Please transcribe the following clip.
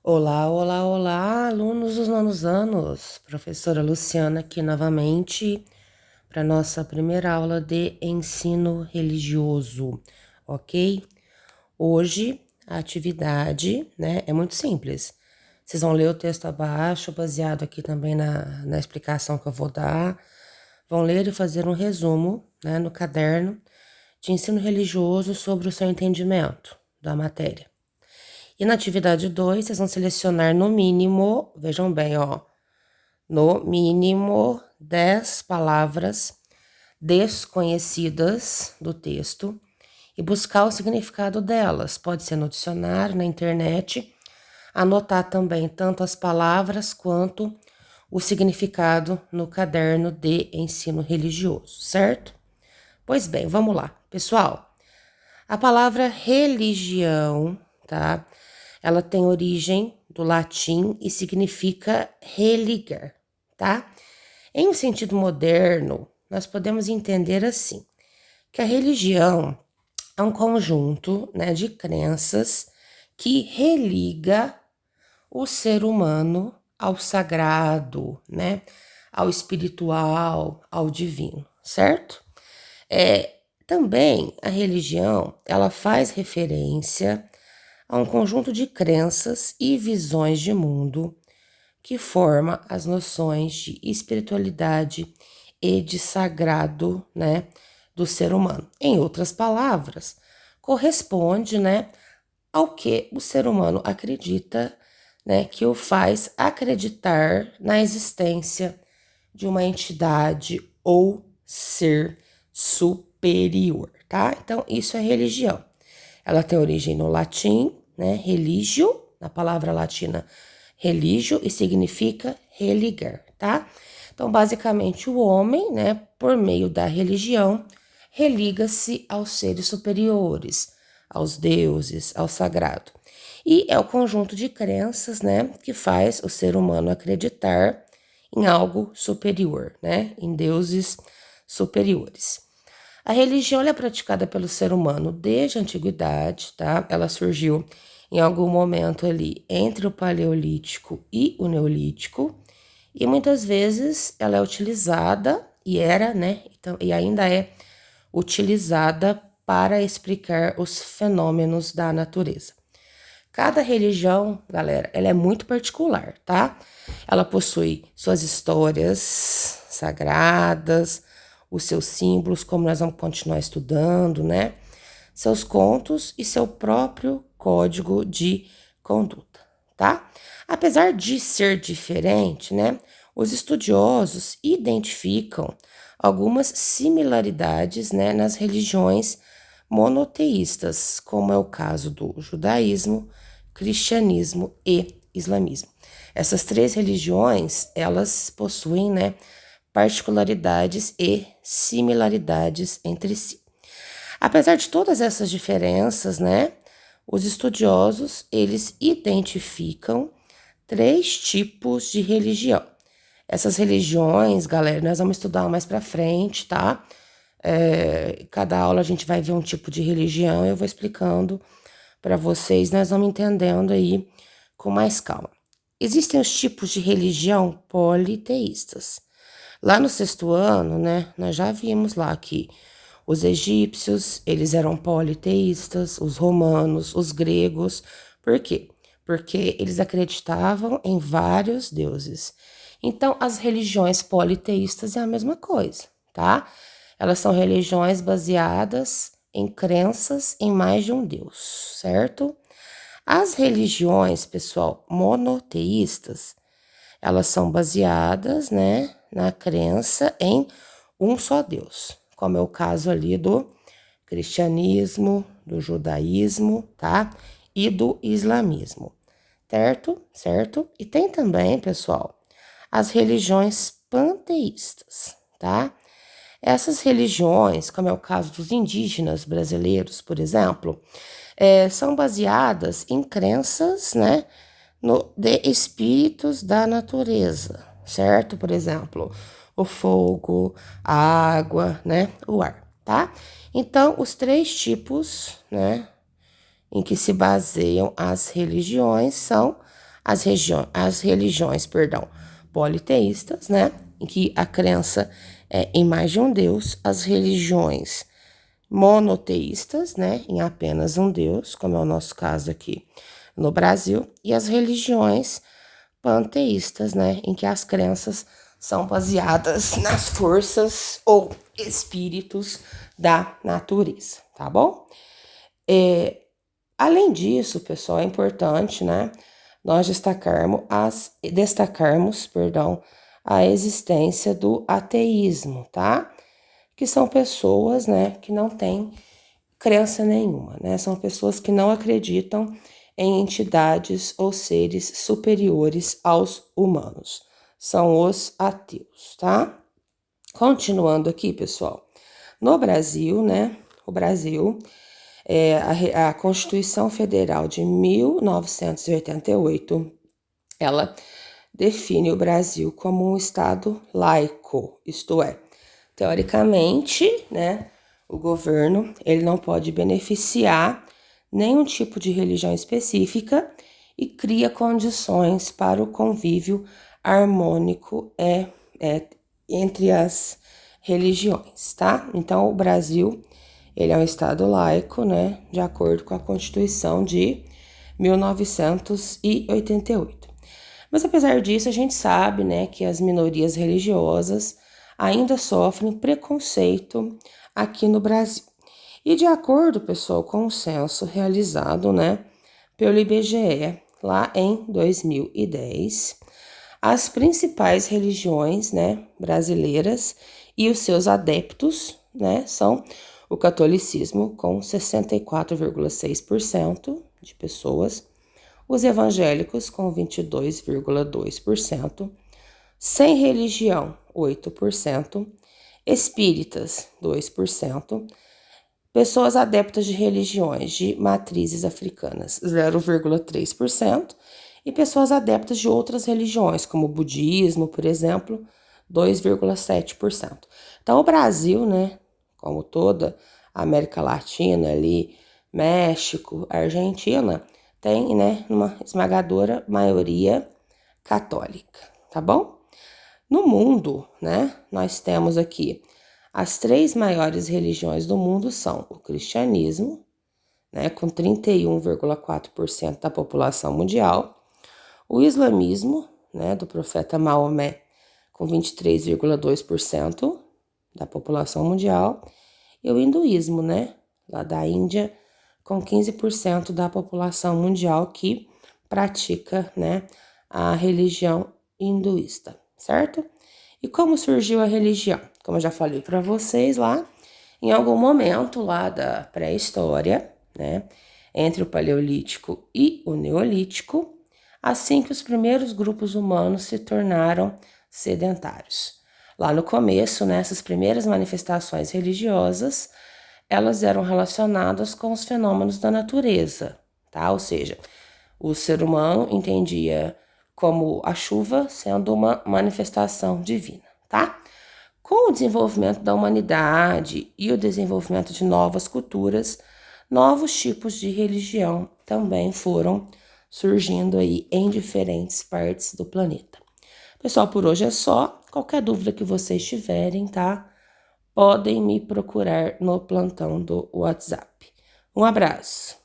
Olá, olá, olá, alunos dos nonos anos. Professora Luciana aqui novamente para nossa primeira aula de ensino religioso, ok? Hoje a atividade, né, é muito simples. Vocês vão ler o texto abaixo, baseado aqui também na explicação que eu vou dar. Vão ler e fazer um resumo, né, no caderno de ensino religioso sobre o seu entendimento da matéria. E na atividade 2, vocês vão selecionar no mínimo, vejam bem, ó, no mínimo 10 palavras desconhecidas do texto e buscar o significado delas. Pode ser no dicionário, na internet, anotar também tanto as palavras quanto o significado no caderno de ensino religioso, certo? Pois bem, vamos lá. Pessoal, a palavra religião, tá? Ela tem origem do latim e significa religar, tá? Em um sentido moderno, nós podemos entender assim, que a religião é um conjunto, né, de crenças que religa o ser humano ao sagrado, né, ao espiritual, ao divino, certo? Também a religião, ela faz referência a um conjunto de crenças e visões de mundo que forma as noções de espiritualidade e de sagrado, né, do ser humano. Em outras palavras, corresponde, né, ao que o ser humano acredita, né, que o faz acreditar na existência de uma entidade ou ser superior, tá? Então, isso é religião. Ela tem origem no latim, né? Religio, na palavra latina religio, e significa religar, tá? Então, basicamente, o homem, né, por meio da religião, religa-se aos seres superiores, aos deuses, ao sagrado. E é o conjunto de crenças, né, que faz o ser humano acreditar em algo superior, né, em deuses superiores. A religião é praticada pelo ser humano desde a antiguidade, tá? Ela surgiu em algum momento ali entre o Paleolítico e o Neolítico, e muitas vezes ela é utilizada e era, né? Então, e ainda é utilizada para explicar os fenômenos da natureza. Cada religião, galera, ela é muito particular, tá? Ela possui suas histórias sagradas, os seus símbolos, como nós vamos continuar estudando, né? Seus contos e seu próprio código de conduta, tá? Apesar de ser diferente, né? Os estudiosos identificam algumas similaridades, né, nas religiões monoteístas, como é o caso do judaísmo, cristianismo e islamismo. Essas três religiões, elas possuem, né, particularidades e similaridades entre si. Apesar de todas essas diferenças, né, os estudiosos, eles identificam três tipos de religião. Essas religiões, galera, nós vamos estudar mais pra frente, tá? Cada aula a gente vai ver um tipo de religião, eu vou explicando para vocês, nós vamos entendendo aí com mais calma. Existem os tipos de religião politeístas. Lá no sexto ano, né, nós já vimos lá que os egípcios, eles eram politeístas, os romanos, os gregos. Por quê? Porque eles acreditavam em vários deuses. Então, as religiões politeístas é a mesma coisa, tá? Elas são religiões baseadas em crenças em mais de um Deus, certo? As religiões, pessoal, monoteístas, elas são baseadas, né, na crença em um só Deus, como é o caso ali do cristianismo, do judaísmo, tá? E do islamismo, certo? Certo? E tem também, pessoal, as religiões panteístas, tá? Essas religiões, como é o caso dos indígenas brasileiros, por exemplo, são baseadas em crenças, né, de espíritos da natureza, certo? Por exemplo, o fogo, a água, né, o ar, tá? Então, os três tipos, né, em que se baseiam as religiões são as religiões, perdão, politeístas, né, em que a crença é em mais de um Deus, as religiões monoteístas, né, em apenas um Deus, como é o nosso caso aqui no Brasil, e as religiões panteístas, né, em que as crenças são baseadas nas forças ou espíritos da natureza, tá bom? Além disso, pessoal, é importante, né, nós destacarmos, a existência do ateísmo, tá? Que são pessoas, né, que não têm crença nenhuma, né? São pessoas que não acreditam em entidades ou seres superiores aos humanos. São os ateus, tá? Continuando aqui, pessoal. No Brasil, né? O Brasil, a Constituição Federal de 1988, ela define o Brasil como um estado laico, isto é, teoricamente, né, o governo ele não pode beneficiar nenhum tipo de religião específica e cria condições para o convívio harmônico entre as religiões, tá? Então, o Brasil, ele é um estado laico, né, de acordo com a Constituição de 1988. Mas apesar disso, a gente sabe, né, que as minorias religiosas ainda sofrem preconceito aqui no Brasil. E de acordo, pessoal, com o censo realizado, né, pelo IBGE lá em 2010, as principais religiões, né, brasileiras e os seus adeptos, né, são o catolicismo com 64,6% de pessoas, os evangélicos com 22,2%, sem religião 8%, espíritas 2%, pessoas adeptas de religiões de matrizes africanas 0,3% e pessoas adeptas de outras religiões, como o budismo, por exemplo, 2,7%. Então, o Brasil, né, como toda a América Latina ali, México, Argentina, tem, né, uma esmagadora maioria católica, tá bom? No mundo, né, nós temos aqui as 3 maiores religiões do mundo são o cristianismo, né, com 31,4% da população mundial, o islamismo, né, do profeta Maomé, com 23,2% da população mundial, e o hinduísmo, né, lá da Índia, com 15% da população mundial que pratica, né, a religião hinduísta, certo? E como surgiu a religião? Como eu já falei para vocês lá, em algum momento lá da pré-história, né, entre o Paleolítico e o Neolítico, assim que os primeiros grupos humanos se tornaram sedentários. Lá no começo, né, essas primeiras manifestações religiosas, elas eram relacionadas com os fenômenos da natureza, tá? Ou seja, o ser humano entendia como a chuva sendo uma manifestação divina, tá? Com o desenvolvimento da humanidade e o desenvolvimento de novas culturas, novos tipos de religião também foram surgindo aí em diferentes partes do planeta. Pessoal, por hoje é só. Qualquer dúvida que vocês tiverem, tá? Podem me procurar no plantão do WhatsApp. Um abraço!